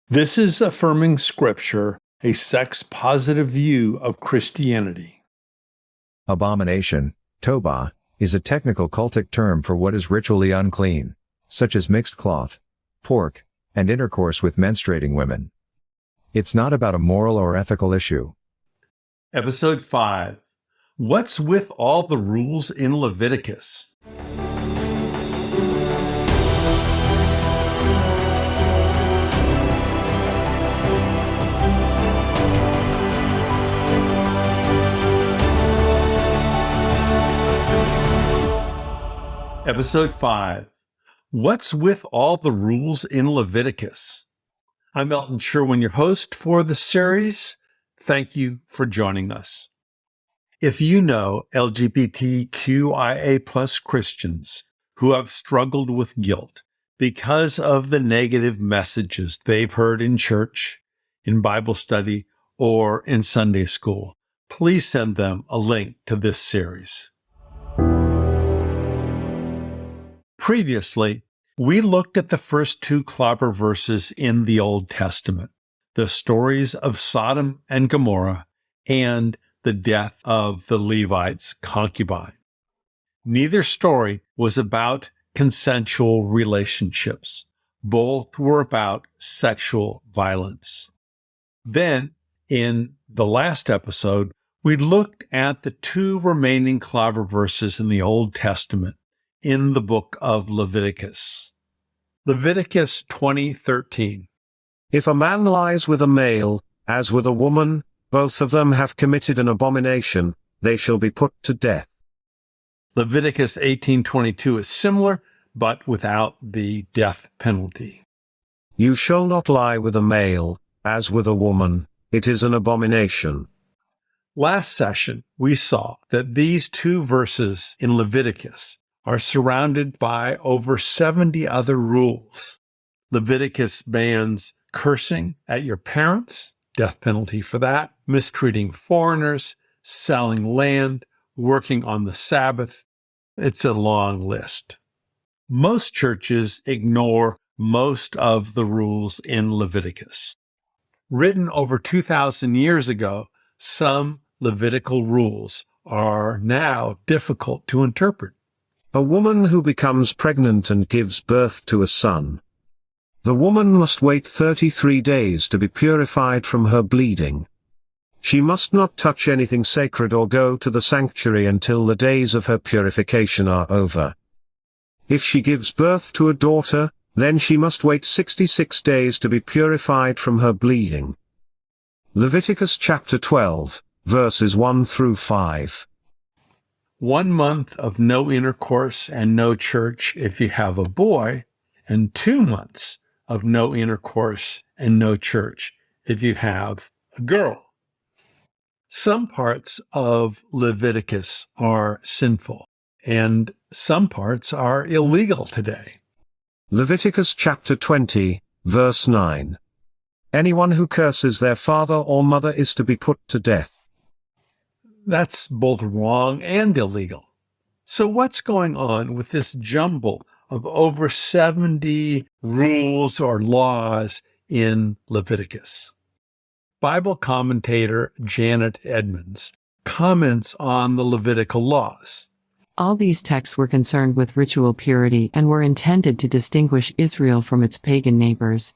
This is Affirming Scripture, a sex-positive view of Christianity. Abomination, tobah, is a technical cultic term for what is ritually unclean, such as mixed cloth, pork, and intercourse with menstruating women. It's not about a moral or ethical issue. Episode 5. What's with all the rules in Leviticus? Episode 5. What's with all the rules in Leviticus? I'm Elton Sherwin, your host for the series. Thank you for joining us. If you know LGBTQIA plus Christians who have struggled with guilt because of the negative messages they've heard in church, in Bible study, or in Sunday school, please send them a link to this series. Previously, we looked at the first two clobber verses in the Old Testament, the stories of Sodom and Gomorrah and the death of the Levite's concubine. Neither story was about consensual relationships. Both were about sexual violence. Then, in the last episode, we looked at the two remaining clobber verses in the Old Testament in the book of Leviticus. Leviticus 20:13. If a man lies with a male, as with a woman, both of them have committed an abomination, they shall be put to death. Leviticus 18:22 is similar, but without the death penalty. You shall not lie with a male, as with a woman, it is an abomination. Last session, we saw that these two verses in Leviticus are surrounded by over 70 other rules. Leviticus bans cursing at your parents, death penalty for that, mistreating foreigners, selling land, working on the Sabbath. It's a long list. Most churches ignore most of the rules in Leviticus. Written over 2,000 years ago, some Levitical rules are now difficult to interpret. A woman who becomes pregnant and gives birth to a son. The woman must wait 33 days to be purified from her bleeding. She must not touch anything sacred or go to the sanctuary until the days of her purification are over. If she gives birth to a daughter, then she must wait 66 days to be purified from her bleeding. Leviticus chapter 12, verses 1 through 5. 1 month of no intercourse and no church if you have a boy, and 2 months of no intercourse and no church if you have a girl. Some parts of Leviticus are sinful, and some parts are illegal today. Leviticus chapter 20, verse 9. Anyone who curses their father or mother is to be put to death. That's both wrong and illegal. So what's going on with this jumble of over 70 rules or laws in Leviticus? Bible commentator Janet Edmonds comments on the Levitical laws. All these texts were concerned with ritual purity and were intended to distinguish Israel from its pagan neighbors.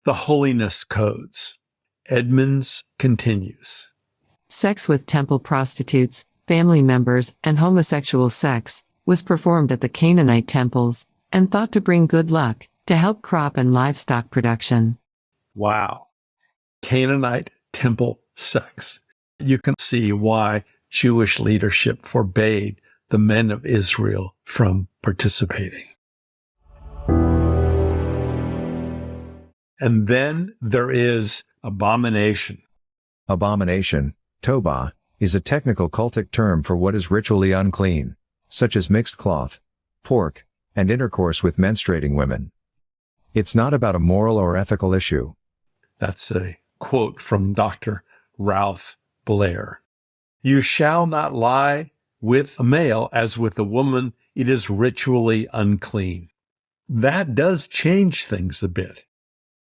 The holiness codes. Edmonds continues. Sex with temple prostitutes, family members, and homosexual sex was performed at the Canaanite temples and thought to bring good luck, to help crop and livestock production. Wow. Canaanite temple sex. You can see why Jewish leadership forbade the men of Israel from participating. And then there is abomination. Abomination, tobah, is a technical cultic term for what is ritually unclean, such as mixed cloth, pork, and intercourse with menstruating women. It's not about a moral or ethical issue. That's a quote from Dr. Ralph Blair. You shall not lie with a male as with a woman. It is ritually unclean. That does change things a bit.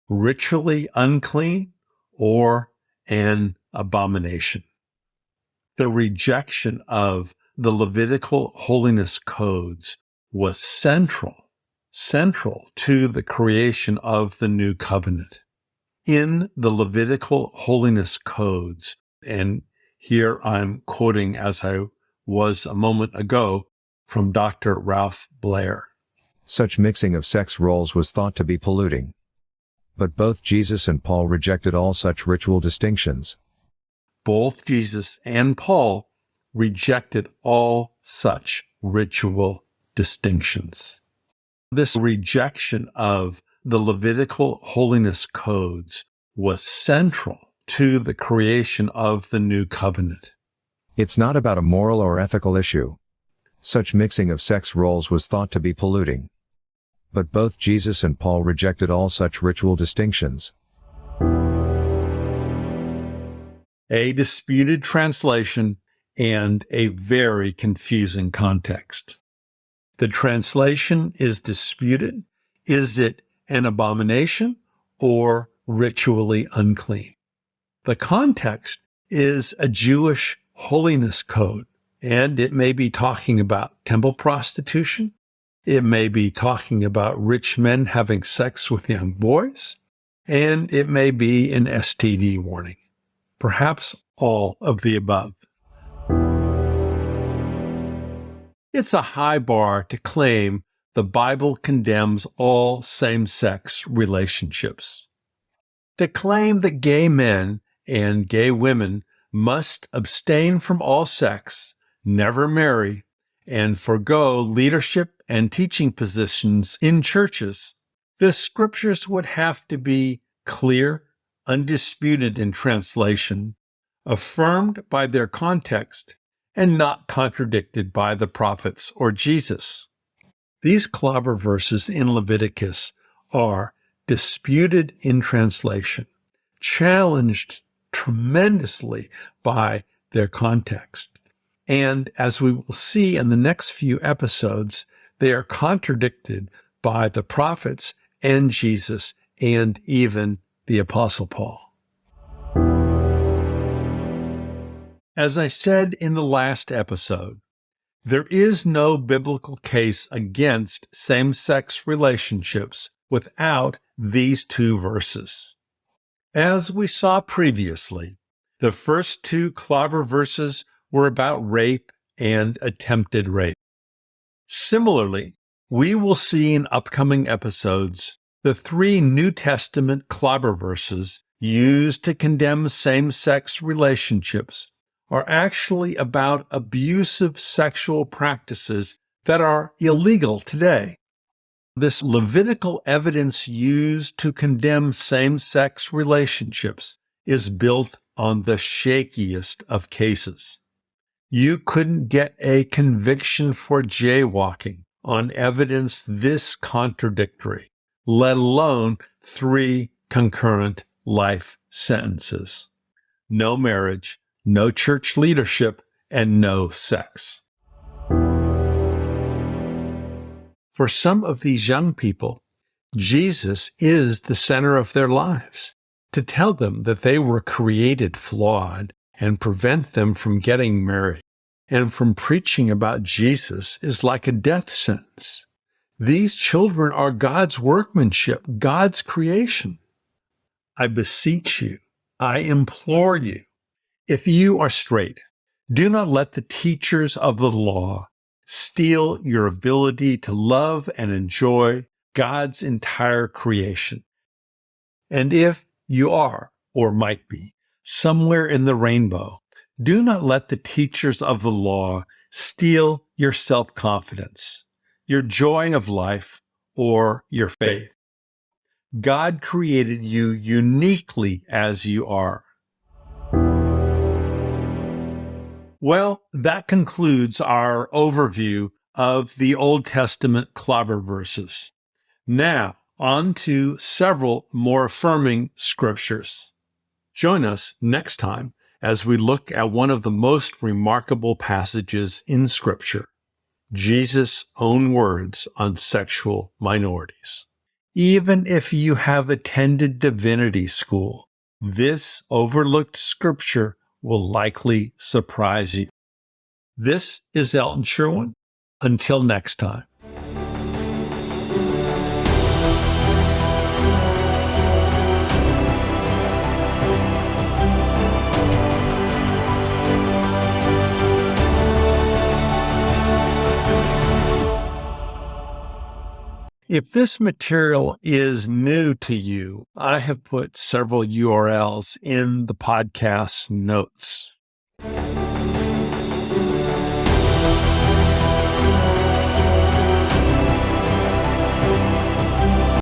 Ritually unclean or an abomination. The rejection of the Levitical holiness codes was central to the creation of the new covenant. In the Levitical holiness codes, and here I'm quoting as I was a moment ago from Dr. Ralph Blair. Such mixing of sex roles was thought to be polluting. But both Jesus and Paul rejected all such ritual distinctions. Both Jesus and Paul rejected all such ritual distinctions. This rejection of the Levitical holiness codes was central to the creation of the new covenant. It's not about a moral or ethical issue. Such mixing of sex roles was thought to be polluting. But both Jesus and Paul rejected all such ritual distinctions. A disputed translation and a very confusing context. The translation is disputed. Is it an abomination or ritually unclean? The context is a Jewish holiness code, and it may be talking about temple prostitution. It may be talking about rich men having sex with young boys, and it may be an STD warning. Perhaps all of the above. It's a high bar to claim the Bible condemns all same-sex relationships. To claim that gay men and gay women must abstain from all sex, never marry, and forgo leadership and teaching positions in churches, the scriptures would have to be clear, undisputed in translation, affirmed by their context, and not contradicted by the prophets or Jesus. These clobber verses in Leviticus are disputed in translation, challenged tremendously by their context. And as we will see in the next few episodes, they are contradicted by the prophets and Jesus and even the Apostle Paul. As I said in the last episode, there is no biblical case against same-sex relationships without these two verses. As we saw previously, the first two clobber verses were about rape and attempted rape. Similarly, we will see in upcoming episodes the three New Testament clobber verses used to condemn same-sex relationships are actually about abusive sexual practices that are illegal today. This Levitical evidence used to condemn same-sex relationships is built on the shakiest of cases. You couldn't get a conviction for jaywalking on evidence this contradictory, let alone 3 concurrent life sentences. No marriage, no church leadership, and no sex. For some of these young people, Jesus is the center of their lives. To tell them that they were created flawed and prevent them from getting married and from preaching about Jesus is like a death sentence. These children are God's workmanship, God's creation. I beseech you, I implore you, if you are straight, do not let the teachers of the law steal your ability to love and enjoy God's entire creation. And if you are, or might be, somewhere in the rainbow, do not let the teachers of the law steal your self-confidence, your joy of life, or your faith. God created you uniquely as you are. Well, that concludes our overview of the Old Testament clobber verses. Now, on to several more affirming scriptures. Join us next time as we look at one of the most remarkable passages in Scripture, Jesus' own words on sexual minorities. Even if you have attended divinity school, this overlooked scripture will likely surprise you. This is Elton Sherwin. Until next time. If this material is new to you, I have put several URLs in the podcast notes.